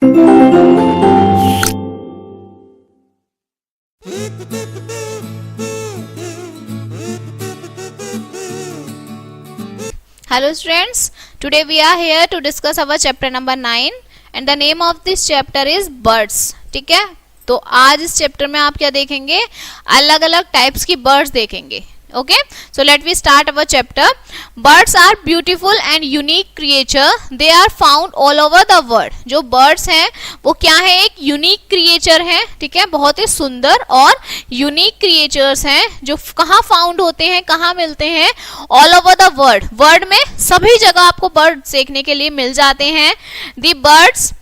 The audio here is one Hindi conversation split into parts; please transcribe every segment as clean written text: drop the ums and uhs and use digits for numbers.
Hello students, today we are here to discuss our chapter number 9 and the name of this chapter is birds. ठीक है, तो आज इस चैप्टर में आप क्या देखेंगे, अलग अलग टाइप्स की बर्ड्स देखेंगे. Okay, so let me start our chapter. Birds are beautiful and unique creature. They are found all over the world. जो birds हैं वो क्या है, एक यूनिक क्रिएचर है. ठीक है, बहुत ही सुंदर और यूनिक क्रिएचर्स हैं जो कहाँ फाउंड होते हैं, कहाँ मिलते हैं, all over the world. World में सभी जगह आपको बर्ड्स देखने के लिए मिल जाते हैं. दी birds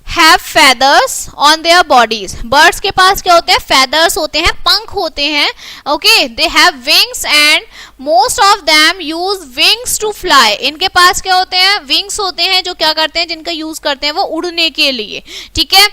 have feathers on their bodies. Birds के पास क्या होते हैं, feathers होते हैं, पंख होते हैं. Okay, they have wings and most of them use wings to fly. इनके पास क्या होते हैं, wings होते हैं जो क्या करते हैं, जिनका यूज करते हैं वो उड़ने के लिए. ठीक है,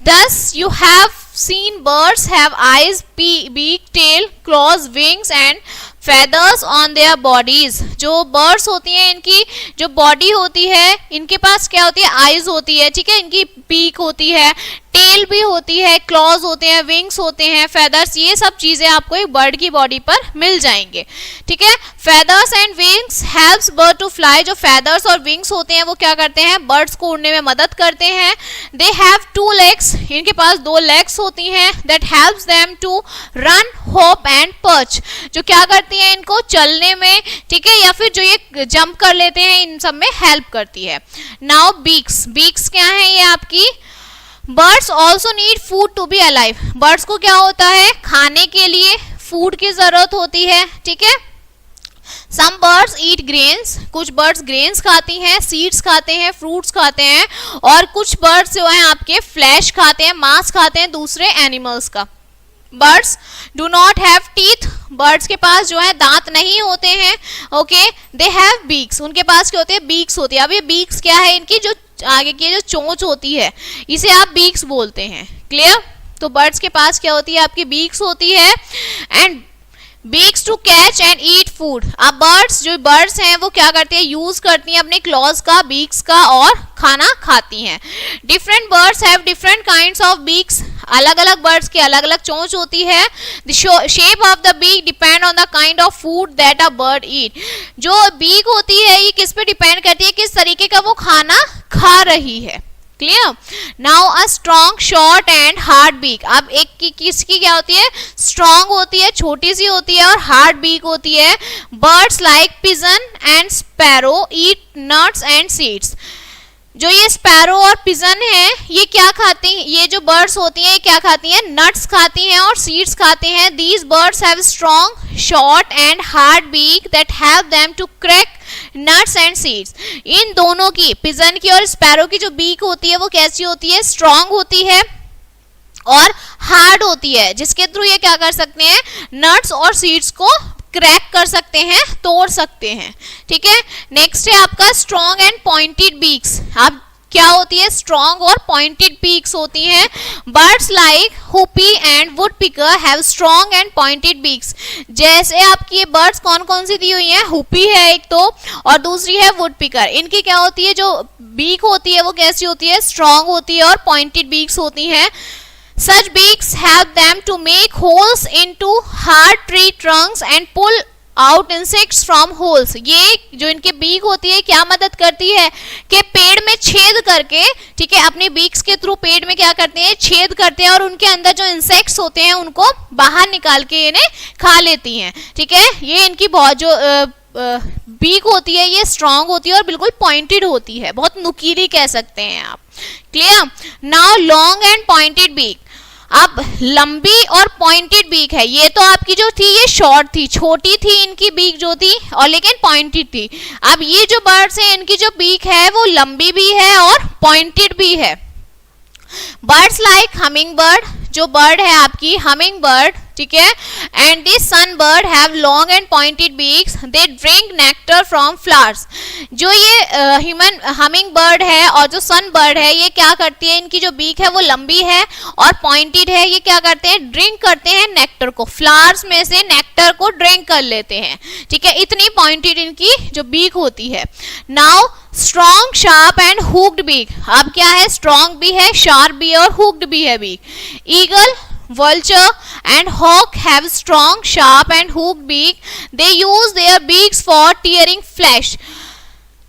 thus you have seen birds have eyes, beak, tail, claws, wings and feathers on their bodies. जो birds होती हैं इनकी जो बॉडी होती है, इनके पास क्या होती है, आईज होती है. ठीक है, इनकी पीक होती है, टेल भी होती है, क्लॉज होते हैं, विंग्स होते हैं, फेदर्स, ये सब चीजें आपको एक बर्ड की बॉडी पर मिल जाएंगे. ठीक है, feathers and wings helps bird to fly. जो फेदर्स और विंग्स होते हैं वो क्या करते हैं, बर्ड्स को उड़ने में मदद करते हैं. They have 2 legs. इनके पास 2 legs होती हैं. That helps them to run, hop and perch. जो क्या करती हैं, इनको चलने में, ठीक है, या फिर जो ये जंप कर लेते हैं, इन सब में हेल्प करती है. Now beaks. बीक्स क्या है, ये आपकी birds also need food to be alive. Birds को क्या होता है, खाने के लिए फूड की जरूरत होती है. ठीक है, सम बर्ड्स ईट ग्रेन्स. कुछ बर्ड्स ग्रेन्स खाती हैं, सीड्स खाते हैं, फ्रूट्स खाते हैं, और कुछ बर्ड्स जो हैं आपके फ्लैश खाते हैं, मांस खाते हैं दूसरे एनिमल्स का. Birds do not have teeth. Birds के पास जो है दांत नहीं होते हैं. Okay, they have beaks. उनके पास क्या होते हैं, बीक्स होती है. अब ये बीक्स क्या है, इनकी जो आगे की जो चोंच होती है, इसे आप बीक्स बोलते हैं. क्लियर? तो बर्ड्स के पास क्या होती है, आपकी बीक्स होती है. And beaks to catch and eat food. अब बर्ड्स जो बर्ड्स हैं वो क्या करती है, यूज करती हैं अपने क्लॉज का, बीक्स का, और खाना खाती हैं. Different birds have different kinds of beaks. अलग अलग बर्ड्स की अलग अलग चोंच होती है. The shape of the beak depend on the kind of food that a bird eat. जो बीक होती है ये किस पे डिपेंड करती है, किस तरीके का वो खाना खा रही है. Clear? Now a strong, short and hard beak. अब एक की किसकी क्या होती है, स्ट्रॉन्ग होती है, छोटी सी होती है, और हार्ड बीक होती है. Birds like pigeon and sparrow eat nuts and seeds. जो ये स्पैरो और पिजन है ये क्या खाती हैं, ये जो बर्ड्स होती हैं ये क्या खाती हैं, नट्स खाती हैं और सीड्स खाते हैं. These birds have strong, short and hard beak that help them to crack nuts and seeds. इन दोनों की, पिजन की और स्पैरो की जो बीक होती है वो कैसी होती है, स्ट्रॉन्ग होती है और हार्ड होती है, जिसके थ्रू ये क्या कर सकते हैं, नट्स और सीड्स को क्रैक कर सकते हैं, तोड़ सकते हैं. ठीक है, नेक्स्ट है आपका स्ट्रॉन्ग एंड पॉइंटेड बीक्स. अब क्या होती है, स्ट्रॉन्ग और पॉइंटेड बीक्स होती हैं. Birds like hoopoe and would picker have strong and pointed beaks. जैसे आपकी ये बर्ड्स कौन कौन सी दी हुई हैं, हुपी है एक तो, और दूसरी है वुड पिकर. इनकी क्या होती है, जो बीक होती है वो कैसी होती है, स्ट्रॉन्ग होती है और पॉइंटेड बीक्स होती हैं. Such beaks help them to make holes into hard tree trunks and pull out insects from holes. ये जो इनके बीक होती है क्या मदद करती है कि पेड़ में छेद करके, ठीक है, अपने बीक्स के थ्रू पेड़ में क्या करते हैं, छेद करते हैं, और उनके अंदर जो इंसेक्ट्स होते हैं उनको बाहर निकाल के इन्हें खा लेती हैं. ठीक है, ये इनकी बहुत जो बीक होती है ये स्ट्रॉन्ग होती है और बिल्कुल पॉइंटेड होती है, बहुत नुकीली कह सकते हैं आप. Clear? Now long and pointed beak. अब लंबी और पॉइंटेड बीक है. ये तो आपकी जो थी ये शॉर्ट थी, छोटी थी इनकी बीक जो थी, और लेकिन पॉइंटेड थी. अब ये जो बर्ड्स हैं इनकी जो बीक है वो लंबी भी है और पॉइंटेड भी है. Birds like humming bird. जो बर्ड है आपकी हमिंग बर्ड, ठीक है। And this sunbird have long and pointed beaks, they drink nectar from flowers. जो ये ह्यूमन हमिंग बर्ड है और जो सन बर्ड है, ये क्या करती है, इनकी जो बीक है वो लंबी है और पॉइंटेड है। ये क्या करते हैं, ड्रिंक करते हैं नेक्टर को, फ्लावर्स में से नेक्टर को ड्रिंक कर लेते हैं, ठीक है। इतनी पॉइंटेड इनकी जो बीक होती है। Now strong, sharp and hooked beak. अब क्या है, स्ट्रॉन्ग भी है, शार्प भी है और हुक्ड भी है beak. Eagle, vulture and hawk have strong, sharp and hooked beak. They use their beaks for tearing flesh.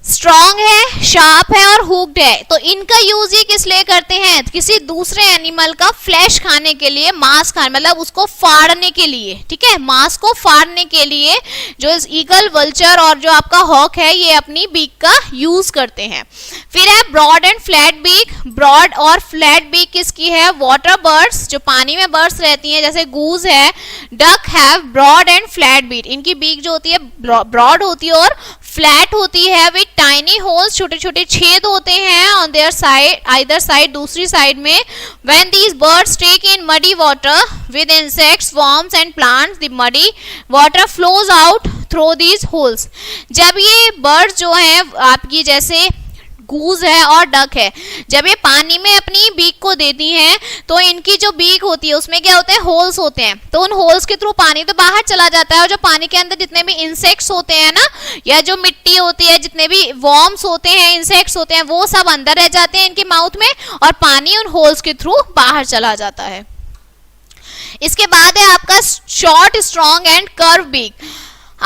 Strong है, शार्प है और हुक्ड है। तो इनका यूज ये किस लिए करते हैं, किसी दूसरे एनिमल का फ्लैश खाने के लिए, मांस खाने, मतलब उसको फाड़ने के लिए, ठीक है, मांस को फाड़ने के लिए जो ईगल, वल्चर और जो आपका हॉक है, ये अपनी बीक का यूज करते हैं। फिर है broad and flat beak. Broad और फ्लैट बीक किसकी है, वाटर बर्ड्स, जो पानी में बर्ड्स रहती हैं, जैसे गूज है, duck have broad and flat beak. इनकी बीक जो होती है ब्रॉड होती है और फ्लैट होती है, विद टाइनी होल्स, छोटे छोटे छेद होते हैं on their side, either side, दूसरी साइड में। When these birds take in muddy water with insects, worms and plants, the muddy water flows out through these holes. जब ये बर्ड्स जो हैं आपकी, जैसे गूज है और डक है, जब ये पानी में अपनी बीक को देती हैं तो इनकी जो बीक होती है उसमें क्या होते हैं, होल्स होते हैं। तो उन होल्स के थ्रू पानी तो बाहर चला जाता है और जो पानी के अंदर जितने भी इंसेक्ट्स होते हैं ना, या जो मिट्टी होती है, जितने भी वर्म्स होते हैं, इंसेक्ट्स होते हैं, वो सब अंदर रह जाते हैं इनके माउथ में और पानी उन होल्स के थ्रू बाहर चला जाता है। इसके बाद है आपका short, strong and curve beak.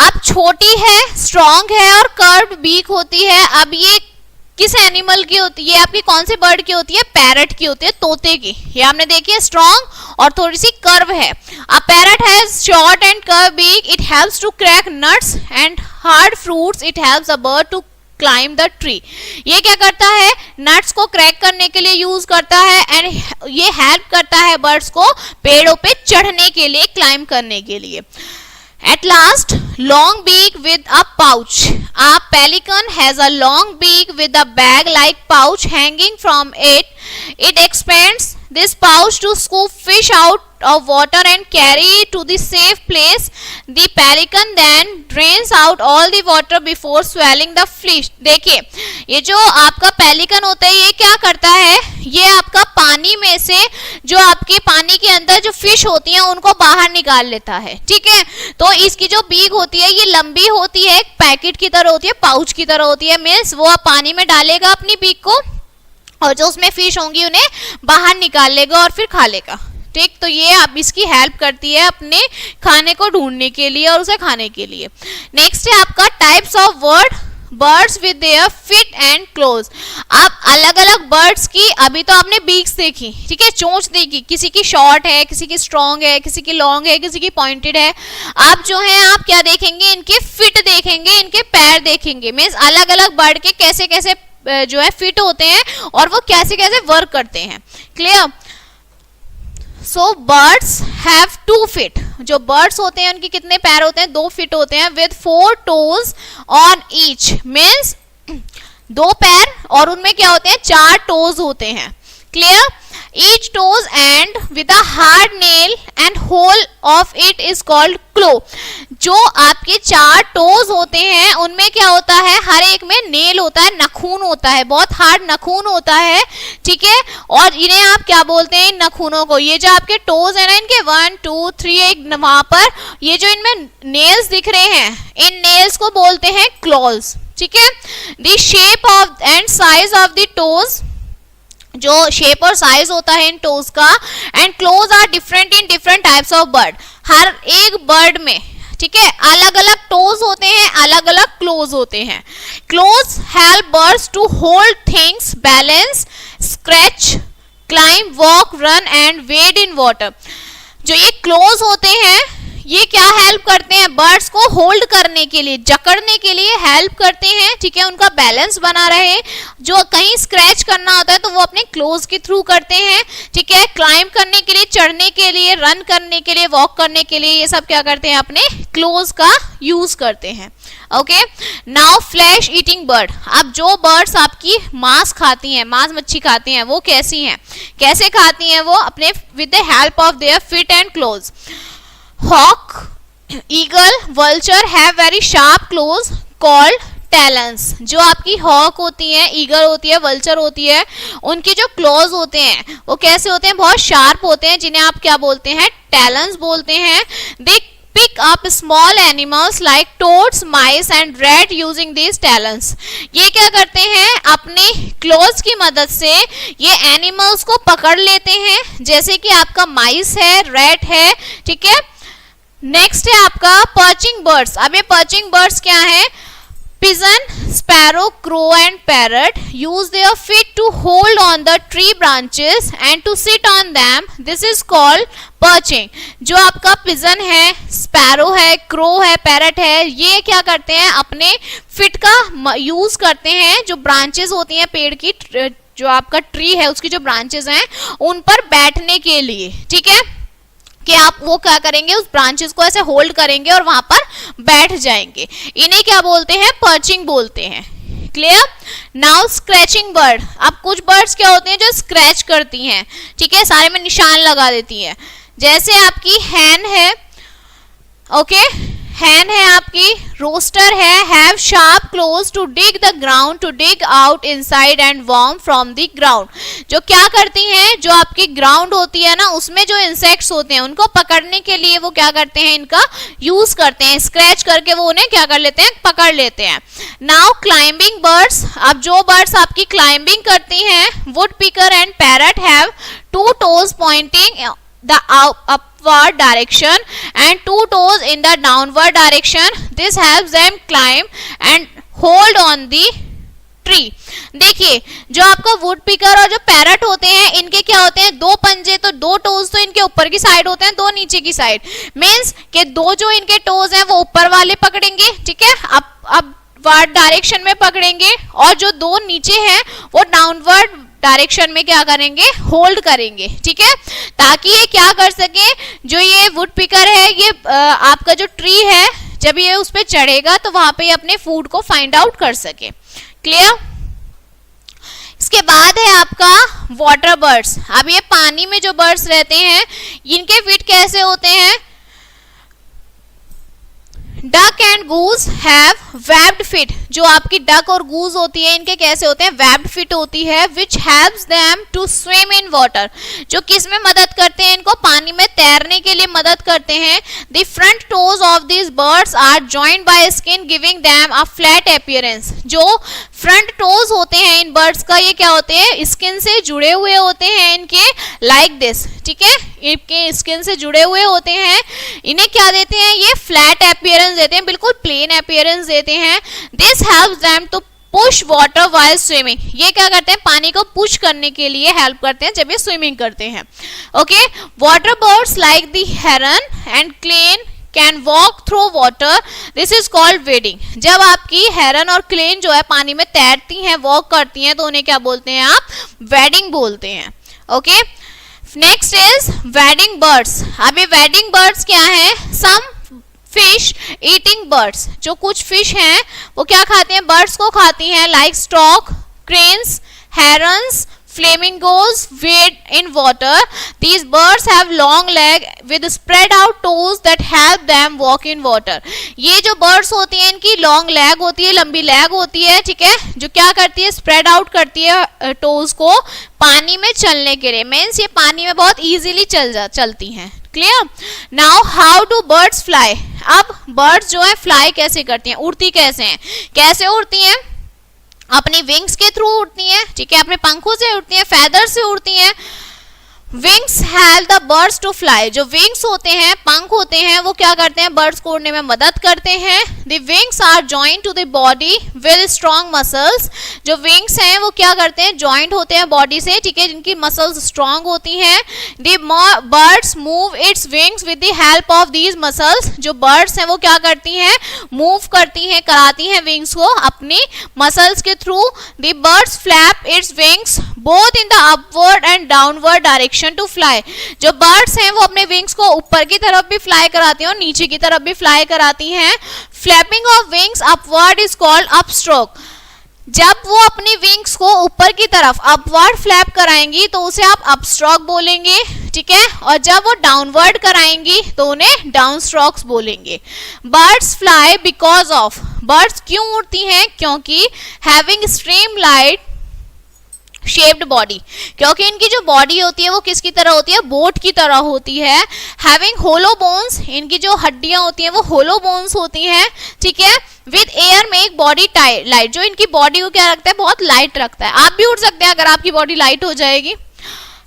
अब छोटी है, स्ट्रॉन्ग है और कर्व बीक होती है। अब ये किस एनिमल की होती है, आपकी कौन से बर्ड की होती है, पैरट की होती है, तोते की। ये आपने देखी है, स्ट्रॉन्ग और थोड़ी सी कर्व है। A parrot has short and curve beak, it helps to crack nuts and hard fruits, it helps a bird to climb the tree. ये क्या करता है, नट्स को क्रैक करने के लिए यूज करता है एंड ये हेल्प करता है बर्ड्स को पेड़ों पे चढ़ने के लिए, क्लाइम करने के लिए। At last, long beak with a pouch. A pelican has a long beak with a bag-like pouch hanging from it. It expands this pouch to scoop fish out of water and carry it to the safe place. The pelican then drains out all the water before swallowing the fish. देखिए, ये जो आपका पेलिकन होता है, ये क्या करता है, ये आपका पानी में से जो आपके पानी के अंदर जो फिश होती हैं उनको बाहर निकाल लेता है, ठीक है। तो इसकी जो बीक होती है ये लंबी होती है, एक पैकेट की तरह होती है, पाउच की तरह होती है। मीन्स वो पानी में डालेगा अपनी बीक को और जो उसमें फिश होंगी उन्हें बाहर निकाल लेगा और फिर खा लेगा, ठीक। तो ये अब इसकी हेल्प करती है अपने खाने को ढूंढने के लिए और उसे खाने के लिए। नेक्स्ट है आपका types of birds with their feet and close. अब अलग अलग बर्ड्स की, अभी तो आपने बीक्स देखी, ठीक है, चोंच देखी, किसी की शॉर्ट है, किसी की स्ट्रॉन्ग है, किसी की लॉन्ग है, किसी की पॉइंटेड है। अब जो है आप क्या देखेंगे, इनके फिट देखेंगे, इनके पैर देखेंगे। मीन्स अलग अलग बर्ड के कैसे कैसे जो है फिट होते हैं और वो कैसे कैसे वर्क करते हैं। Clear. So birds have 2 feet. जो बर्ड्स होते हैं उनके कितने पैर होते हैं, 2 फीट होते हैं, with 4 toes on each. Means 2 पैर और उनमें क्या होते हैं, 4 टोज होते हैं। Clear. Each toes end with a hard nail and whole of it is called claw. जो आपके 4 टोज होते हैं उनमें क्या होता है, हर एक में नेल होता है, नखून होता है, बहुत हार्ड नखून होता है, ठीक है। और इन्हें आप क्या बोलते हैं, इन नखूनों को, ये जो आपके टोज है ना, इनके 1 2 3 एक वहां पर ये जो इनमें नेल्स दिख रहे हैं, इन नेल्स को बोलते हैं क्लॉज, ठीक है। The shape of and size of the toes, जो शेप और साइज होता है इन टोज का, and claws are different in different types of bird. हर एक बर्ड में, ठीक है, अलग अलग टोज होते हैं, अलग अलग क्लोज होते हैं। Claws help birds to hold things, balance, scratch, climb, walk, run and wade in water. जो ये क्लोज होते हैं ये क्या हेल्प करते हैं, बर्ड्स को होल्ड करने के लिए, जकड़ने के लिए हेल्प करते हैं, ठीक है, उनका बैलेंस बना रहे। जो कहीं स्क्रैच करना होता है तो वो अपने क्लोज के थ्रू करते हैं, ठीक है। क्लाइंब करने के लिए, चढ़ने के लिए, रन करने के लिए, वॉक करने के लिए, ये सब क्या करते हैं, अपने क्लोज का यूज करते हैं। Okay. Now flesh eating bird. अब जो बर्ड्स आपकी मांस खाती हैं, मांस मच्छी खाती हैं, वो कैसी हैं, कैसे खाती हैं वो, अपने with the help of their feet and claws. Hawk, eagle, vulture have very sharp claws called talons. जो आपकी हॉक होती है, ईगल होती है, वल्चर होती है, उनके जो क्लॉज होते हैं वो कैसे होते हैं, बहुत शार्प होते हैं, जिन्हें आप क्या बोलते हैं, टैलेंस बोलते हैं। दे pick up small animals like toads, mice and rat using these talons। ये क्या करते हैं, अपने क्लोज की मदद से ये एनिमल्स को पकड़ लेते हैं, जैसे कि आपका माइस है, रैट है, ठीक है। नेक्स्ट है आपका पर्चिंग बर्ड्स। अब ये पर्चिंग बर्ड्स क्या है, pigeon, sparrow, crow and parrot use their feet to hold on the tree branches and to sit on them. This is called perching। जो आपका pigeon है, sparrow है, crow है, parrot है, ये क्या करते हैं, अपने फिट का यूज करते हैं, जो ब्रांचेस होती हैं पेड़ की, जो आपका ट्री है उसकी जो ब्रांचेस हैं उन पर बैठने के लिए, ठीक है, कि आप वो क्या करेंगे, उस ब्रांचेस को ऐसे होल्ड करेंगे और वहां पर बैठ जाएंगे। इन्हें क्या बोलते हैं, पर्चिंग बोलते हैं। क्लियर। Now scratching bird. अब कुछ बर्ड्स क्या होते हैं जो स्क्रैच करती हैं, ठीक है, सारे में निशान लगा देती हैं। जैसे आपकी हैन है, ओके, हैन है आपकी, रोस्टर है, have sharp claws to dig the ground, to dig out inside and worm from the ground. जो क्या करती हैं, जो आपकी ग्राउंड होती है ना, उसमें जो इंसेक्ट्स होते हैं उनको पकड़ने के लिए वो क्या करते हैं, इनका यूज करते हैं, स्क्रैच करके वो उन्हें क्या कर लेते हैं, पकड़ लेते हैं। Now climbing birds. अब जो बर्ड्स आपकी क्लाइंबिंग करती हैं, would picker and parrot have 2 toes pointing the upward direction and 2 toes in the downward direction. This helps them climb and hold on the tree। देखिए, जो आपका वुड पिकर और जो पैरट होते हैं, इनके क्या होते हैं, 2 पंजे, तो 2 टोज तो इनके ऊपर की साइड होते हैं, 2 नीचे की साइड, मीन्स कि 2 जो इनके टोज हैं वो ऊपर वाले पकड़ेंगे, ठीक है, अपवर्ड डायरेक्शन में पकड़ेंगे, और जो 2 नीचे हैं वो डाउनवर्ड डायरेक्शन में क्या करेंगे, होल्ड करेंगे, ठीक है, ताकि ये क्या कर सके, जो ये वुड पिकर है, ये आपका जो ट्री है, जब ये उस पे चढ़ेगा तो वहां पे ये अपने फूड को फाइंड आउट कर सके। क्लियर। इसके बाद है आपका वाटर बर्ड्स। अब ये पानी में जो बर्ड्स रहते हैं, इनके फीट कैसे होते हैं, duck and goose have webbed feet. जो आपकी डक और गूज होती है, इनके कैसे होते हैं, वेब्ड फीट होती है, which helps them to swim in water. जो किस में मदद करते हैं, इनको पानी में तैरने के लिए मदद करते हैं। The front toes of these birds are joined by skin giving them a flat appearance. जो फ्रंट टोज होते हैं इन बर्ड्स का, ये क्या होते हैं, स्किन से जुड़े हुए होते हैं इनके, लाइक दिस, ठीक है, इनके स्किन से जुड़े हुए होते हैं। इन्हें क्या देते हैं, ये फ्लैट अपीयरेंस देते हैं, बिल्कुल प्लेन अपीयरेंस देते हैं। This helps them to push water while swimming. ये क्या करते हैं, पानी को पुश करने के लिए हेल्प करते हैं जब ये स्विमिंग करते हैं। Okay, water birds like the heron and crane can walk through water, this is called wedding. जब आपकी हेरन और क्रेन जो है पानी में तैरती हैं, वॉक करती हैं, तो उन्हें क्या बोलते हैं आप, वेडिंग बोलते हैं। Okay, next is wedding birds. अब ये वेडिंग बर्ड्स क्या है, सम फिश ईटिंग बर्ड्स। जो कुछ फिश हैं वो क्या खाते हैं, बर्ड्स को खाती हैं, like stock, cranes, herons, flamingos wade in water. These birds have long leg with spread out toes that help them walk in water. ये जो birds होती हैं, इनकी long leg होती है, लंबी leg होती है, ठीक है, जो क्या करती है, spread out करती है toes को पानी में चलने के लिए, मीन्स ये पानी में बहुत easily चलती हैं। Clear. Now how do birds fly. अब बर्ड्स जो है फ्लाई कैसे करती हैं, उड़ती कैसे हैं, कैसे उड़ती हैं, अपनी विंग्स के थ्रू उड़ती हैं, ठीक है, अपने पंखों से उड़ती हैं, फेदर से उड़ती हैं। Wings help the birds to fly. जो विंग्स होते हैं, पंख होते हैं, वो क्या करते हैं, बर्ड्स को उड़ने में मदद करते हैं। The wings are joint to the body with strong muscles. जो विंग्स हैं वो क्या करते हैं, जॉइंट होते हैं बॉडी से, ठीक है, जिनकी मसल्स स्ट्रॉन्ग होती हैं। The birds move its wings with the help of these muscles. जो बर्ड्स हैं वो क्या करती हैं, मूव करती हैं, कराती हैं विंग्स को अपनी मसल्स के through. The birds flap its wings both in the upward and downward direction to fly. जो बर्ड्स हैं वो अपने विंग्स को ऊपर की तरफ भी फ्लाई कराती हैं और नीचे की तरफ भी फ्लाई कराती हैं। Flapping of wings upward is called upstroke. जब वो अपनी विंग्स को ऊपर की तरफ अपवर्ड फ्लैप कराएंगी तो उसे आप अपस्ट्रोक बोलेंगे, ठीक है, और जब वो डाउनवर्ड कराएंगी तो उन्हें डाउन स्ट्रोक्स बोलेंगे। Birds fly because of, birds क्यों उड़ती हैं? क्योंकि हैविंग स्ट्रीमलाइन शेप्ड बॉडी, क्योंकि इनकी जो बॉडी होती है वो किसकी तरह होती है? बोट की तरह होती है। हैविंग होलो बोन्स, इनकी जो हड्डियां होती हैं वो होलो बोन्स होती हैं, ठीक है। With air make body light, जो इनकी बॉडी को क्या रखता है? बहुत लाइट रखता है। आप भी उड़ सकते हैं अगर आपकी बॉडी लाइट हो जाएगी।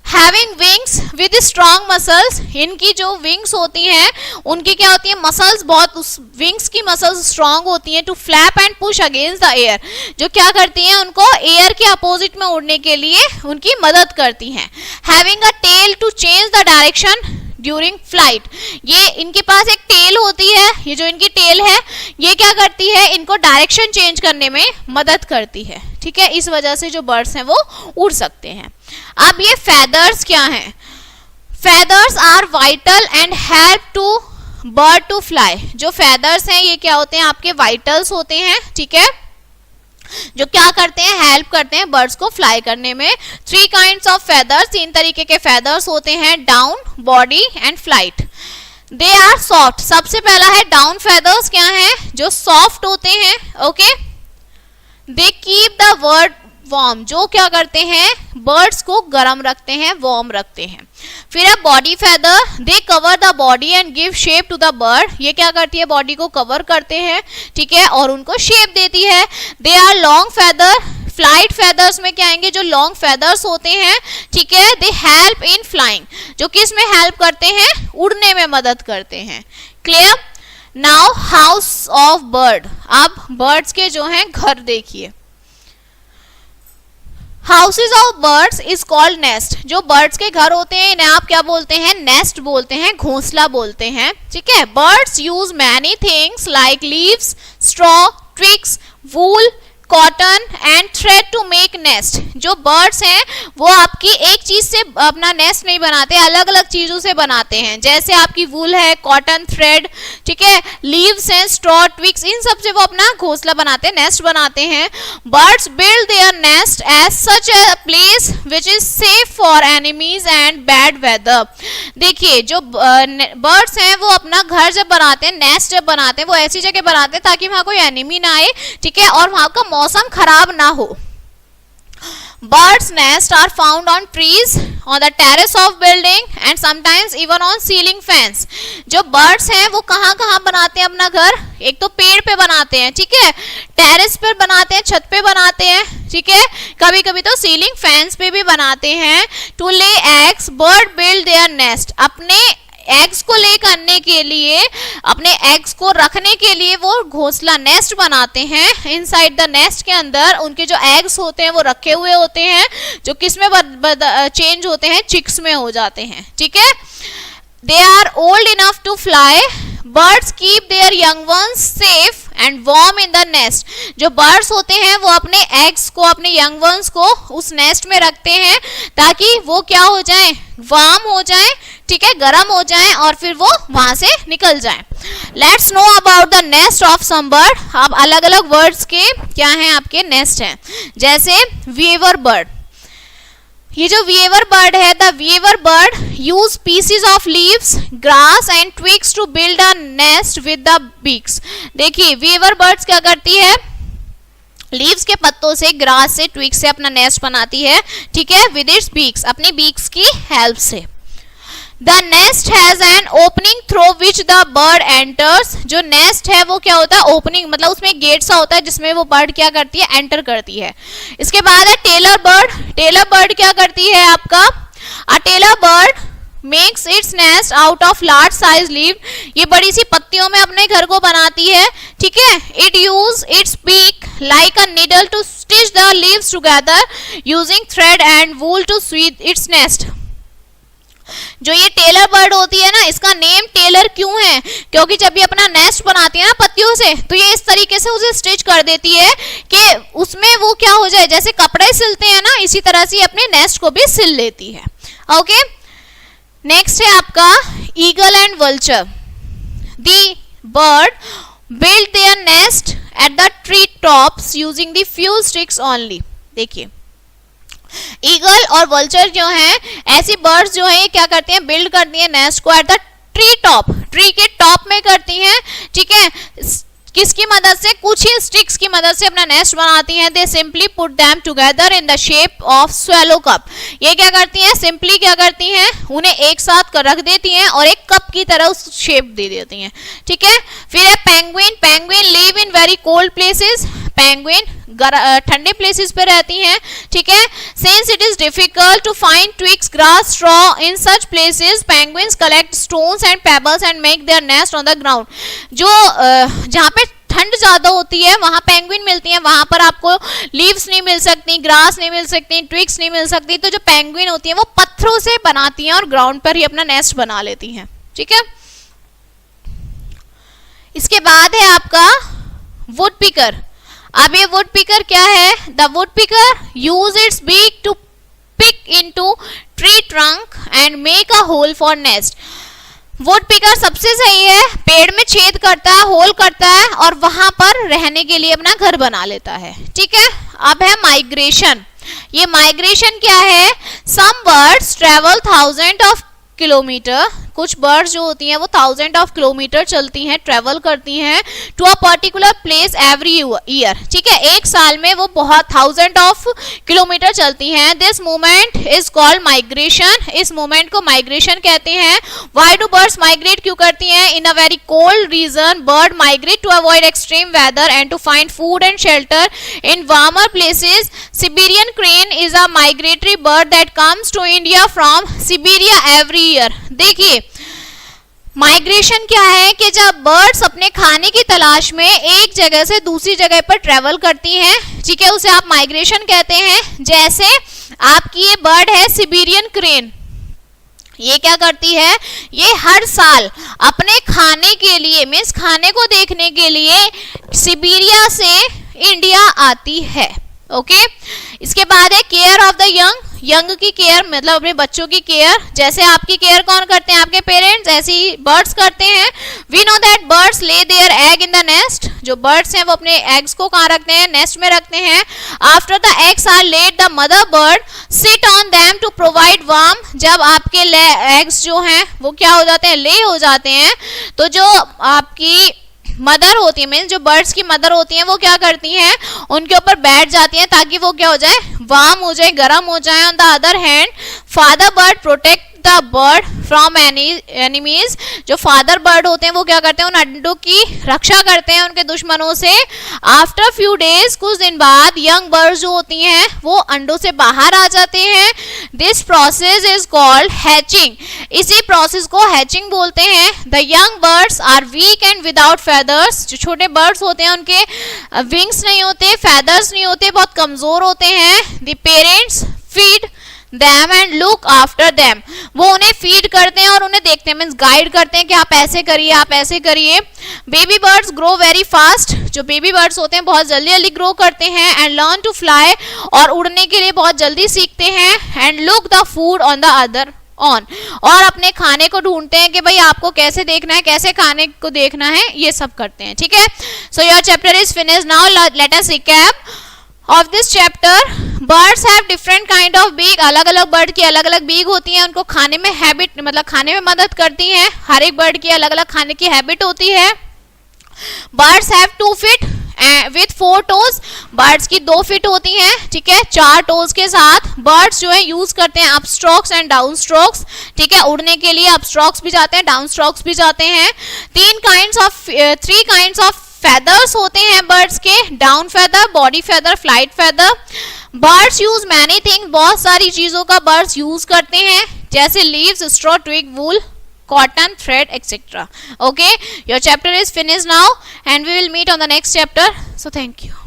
Having wings with strong muscles, इनकी जो विंग्स होती हैं उनकी क्या होती है? मसल्स, बहुत उस विंग्स की मसल्स स्ट्रॉन्ग होती हैं। To flap and push against the air, जो क्या करती हैं? उनको एयर के अपोजिट में उड़ने के लिए उनकी मदद करती हैं। Having a tail to change the direction during flight, ये इनके पास एक टेल होती है, ये जो इनकी टेल है ये क्या करती है? इनको डायरेक्शन चेंज करने में मदद करती है, ठीक है। इस वजह से जो बर्ड्स हैं वो उड़ सकते हैं। अब ये फेदर्स क्या हैं? Feathers are vital and help to bird to fly, जो फेदर्स हैं ये क्या होते हैं? आपके वाइटल्स होते हैं, ठीक है, जो क्या करते हैं? हेल्प करते हैं बर्ड्स को फ्लाई करने में। 3 काइंड्स ऑफ फेदर्स, 3 तरीके के फेदर्स होते हैं, down, body and flight. They are soft, सबसे पहला है डाउन फेदर्स, क्या है? जो सॉफ्ट होते हैं, okay. They keep the bird warm, जो क्या करते हैं? बर्ड्स को गर्म रखते हैं, वार्म रखते हैं। फिर है body feather, they cover the body and give shape to the bird, ये क्या करती है? बॉडी को कवर करते हैं, ठीक है, और उनको शेप देती है। They are long feather, flight feathers में क्या आएंगे? जो लॉन्ग फेदर्स होते हैं, ठीक है। दे हेल्प इन फ्लाइंग, जो किस में हेल्प करते हैं? उड़ने में मदद करते हैं। Clear? Now house of bird, अब बर्ड्स के जो हैं घर देखिए। Houses of birds is called nest, जो बर्ड्स के घर होते हैं इन्हें आप क्या बोलते हैं? नेस्ट बोलते हैं, घोंसला बोलते हैं, ठीक है। Birds use many things like leaves, straw, twigs, wool, cotton and thread to make nest, जो बर्ड्स हैं वो आपकी एक चीज से अपना नेस्ट नहीं बनाते, अलग अलग चीजों से बनाते हैं, जैसे आपकी वूल है, कॉटन, थ्रेड, ठीक है, लीव्स हैं, स्ट्रॉ, ट्विग्स, इन सब से वो अपना घोंसला बनाते हैं, नेस्ट बनाते हैं। Birds build their nest as such a place which is safe for enemies and bad weather. देखिए जो बर्ड्स हैं वो अपना घर जब बनाते हैं, नेस्ट जब बनाते हैं, वो ऐसी जगह बनाते हैं ताकि वहां कोई एनिमी ना आए, ठीक है, और वहां का मौसम खराब ना हो। Birds' nests are found on trees, on the terrace of building and sometimes even on ceiling fans. जो birds हैं वो कहाँ कहाँ बनाते हैं अपना घर? एक तो पेड़ पे बनाते हैं, ठीक है, टेरेस पर बनाते हैं, छत पे बनाते हैं, ठीक है, कभी कभी तो सीलिंग फैंस पे भी बनाते हैं। To lay eggs, bird build their nest. अपने एग्स को ले करने के लिए, अपने एग्स को रखने के लिए वो घोंसला, नेस्ट बनाते हैं। इनसाइड द नेस्ट के अंदर उनके जो एग्स होते हैं वो रखे हुए होते हैं, जो किस में चेंज होते हैं? चिक्स में हो जाते हैं, ठीक है। They are old enough to fly, birds keep their young ones safe and warm in the nest. जो बर्ड्स होते हैं वो अपने एग्स को, अपने यंग वंस को उस नेस्ट में रखते हैं ताकि वो क्या हो जाए? वार्म हो जाए, ठीक है, गर्म हो जाए और फिर वो वहां से निकल जाए। Let's know about the nest of some bird. अब अलग अलग बर्ड्स के क्या हैं? आपके नेस्ट हैं, जैसे वीवर बर्ड। ये जो वीवर बर्ड है, the weaver bird use pieces of leaves, grass and twigs to build a nest with the beaks. देखिए वीवर बर्ड्स क्या करती है? लीव्स के पत्तों से, ग्रास से, ट्विग्स से अपना नेस्ट बनाती है, ठीक है, विद इट्स बीक्स, अपनी बीक्स की हेल्प से। The nest has an opening through which the bird enters. जो नेस्ट है वो क्या होता है? ओपनिंग, मतलब उसमें गेट सा होता है जिसमें वो बर्ड क्या करती है? एंटर करती है। इसके बाद है टेलर बर्ड। टेलर बर्ड क्या करती है आपका? A tailor bird makes its nest out of large size leave. ये बड़ी सी पत्तियों में अपने घर को बनाती है, ठीक है। It use its beak like a needle to stitch the leaves together using thread and wool to swathe its nest. जो ये टेलर बर्ड होती है ना, इसका नेम टेलर क्यों है? क्योंकि जब ये अपना नेस्ट बनाती है ना पत्तियों से, तो ये इस तरीके से उसे स्टिच कर देती है कि उसमें वो क्या हो जाए, जैसे कपड़े सिलते हैं ना, इसी तरह से अपने नेस्ट को भी सिल लेती है। ओके, नेक्स्ट है आपका eagle and vulture. The bird build their nest at the tree tops using the few sticks only. देखिए ईगल और वल्चर जो हैं, ऐसी बर्ड्स जो है क्या करती हैं, बिल्ड करती हैं नेस्ट को at the tree top, tree के टॉप में करती हैं, ठीक है। किसकी मदद से, कुछ ही स्टिक्स की मदद से अपना नेस्ट बनाती हैं। दे simply put them together in the shape of swallow cup. ये क्या करती हैं, सिंपली क्या करती हैं, उन्हें एक साथ रख देती हैं और एक कप की तरह उस शेप दे देती हैं, ठीक है। फिर है penguin. Penguin live in very cold places. Penguin ठंडे प्लेसेस पे रहती हैं, ठीक है। Since it is difficult to find twigs, grass, straw in such places, penguins collect stones and pebbles and make their nest on the ground. जो जहाँ पे ठंड ज्यादा होती है वहां पेंगुइन मिलती हैं, वहां पर आपको लीव्स नहीं मिल सकती, ग्रास नहीं मिल सकती, ट्विग्स नहीं मिल सकती, तो जो पेंगुइन होती है वो पत्थरों से बनाती हैं और ग्राउंड पर ही अपना नेस्ट बना लेती हैं, ठीक है। इसके बाद है आपका वुड पिकर। अब ये वुड पिकर क्या है, the woodpecker use its beak to pick into tree trunk and make a hole for nest. Woodpecker सबसे सही है, पेड़ में छेद करता है, होल करता है और वहां पर रहने के लिए अपना घर बना लेता है, ठीक है। अब है माइग्रेशन। ये माइग्रेशन क्या है, some birds travel 1000 of kilometre. कुछ बर्ड्स जो होती हैं वो 1000 ऑफ किलोमीटर चलती हैं, ट्रेवल करती हैं to a particular place every year, ठीक है। एक साल में वो बहुत 1000 ऑफ किलोमीटर चलती हैं। This movement is called migration. इस मूवमेंट को माइग्रेशन कहते हैं। व्हाई डू बर्ड्स माइग्रेट, क्यों करती हैं, in a very cold region bird migrate to avoid extreme weather and to find food and shelter in warmer places. Siberian crane is a migratory bird that comes to India from Siberia every year. देखिए माइग्रेशन क्या है कि जब बर्ड्स अपने खाने की तलाश में एक जगह से दूसरी जगह पर ट्रेवल करती हैं, ठीक है, उसे आप माइग्रेशन कहते हैं। जैसे आपकी ये बर्ड है सिबेरियन क्रेन, ये क्या करती है, ये हर साल अपने खाने के लिए, मीन्स खाने को देखने के लिए सिबेरिया से इंडिया आती है, ओके। इसके बाद है care of the young. Young की केयर मतलब अपने बच्चों की केयर। जैसे आपकी केयर कौन करते हैं, आपके पेरेंट्स, ऐसे ही बर्ड्स करते हैं। We know that birds lay their egg in the nest. जो बर्ड्स हैं वो अपने एग्स को कहाँ रखते हैं, नेस्ट में रखते हैं। After the eggs are laid the mother bird sit on them to provide warm. जब आपके एग्स जो हैं वो क्या हो जाते हैं, ले हो जाते हैं, तो जो आपकी मदर होती है, मीन्स जो बर्ड्स की मदर होती हैं वो क्या करती हैं, उनके ऊपर बैठ जाती हैं ताकि वो क्या हो जाए, वार्म हो जाए, गर्म हो जाए। On the other hand father bird protect the bird from enemies. जो फादर बर्ड होते हैं वो क्या करते हैं, उन अंडों की रक्षा करते हैं उनके दुश्मनों से। आफ्टर फ्यू डेज, कुछ दिन बाद, यंग बर्ड्स जो होती हैं वो अंडों से बाहर आ जाते हैं। This process is called hatching. इसी प्रोसेस को हैचिंग बोलते हैं। The young birds are weak and without feathers. जो छोटे बर्ड्स होते हैं उनके विंग्स नहीं होते, फेदर्स नहीं होते, बहुत कमजोर होते हैं। The parents feed them and look after them। वो उन्हें फीड करते हैं और उन्हें देखते हैं, मीन्स गाइड करते हैं कि आप ऐसे करिए, आप ऐसे करिए। Baby birds grow very fast. जो बेबी बर्ड्स होते हैं बहुत जल्दी जल्दी ग्रो करते हैं। एंड लर्न टू फ्लाई, और उड़ने के लिए बहुत जल्दी सीखते हैं। And look the food on the other on, और अपने खाने को ढूंढते हैं कि भाई आपको कैसे देखना है, कैसे खाने को देखना है, ये सब करते हैं, ठीक है। So your chapter is finished. Now let us recap of this chapter. Birds have different kind of beak. अलग अलग बर्ड की अलग अलग बीक होती हैं, उनको खाने में हैबिट मतलब खाने में मदद करती हैं। हर एक बर्ड की अलग अलग खाने की हैबिट होती है। Birds have 2 feet with 4 toes. Birds की 2 फीट होती हैं, ठीक है, 4 टोज के साथ। बर्ड्स जो है यूज करते हैं up strokes and down strokes, ठीक है, उड़ने के लिए अप स्ट्रोक्स भी जाते हैं, डाउन स्ट्रोक्स भी जाते हैं। 3 काइंड्स ऑफ फेदर्स होते हैं बर्ड्स के, down feather, body feather, flight feather. Birds use many things. बहुत सारी चीजों का बर्ड्स यूज करते हैं, जैसे leaves, straw, twig, wool, cotton, thread, etc. Okay, your chapter is finished now and we will meet on the next chapter. So thank you.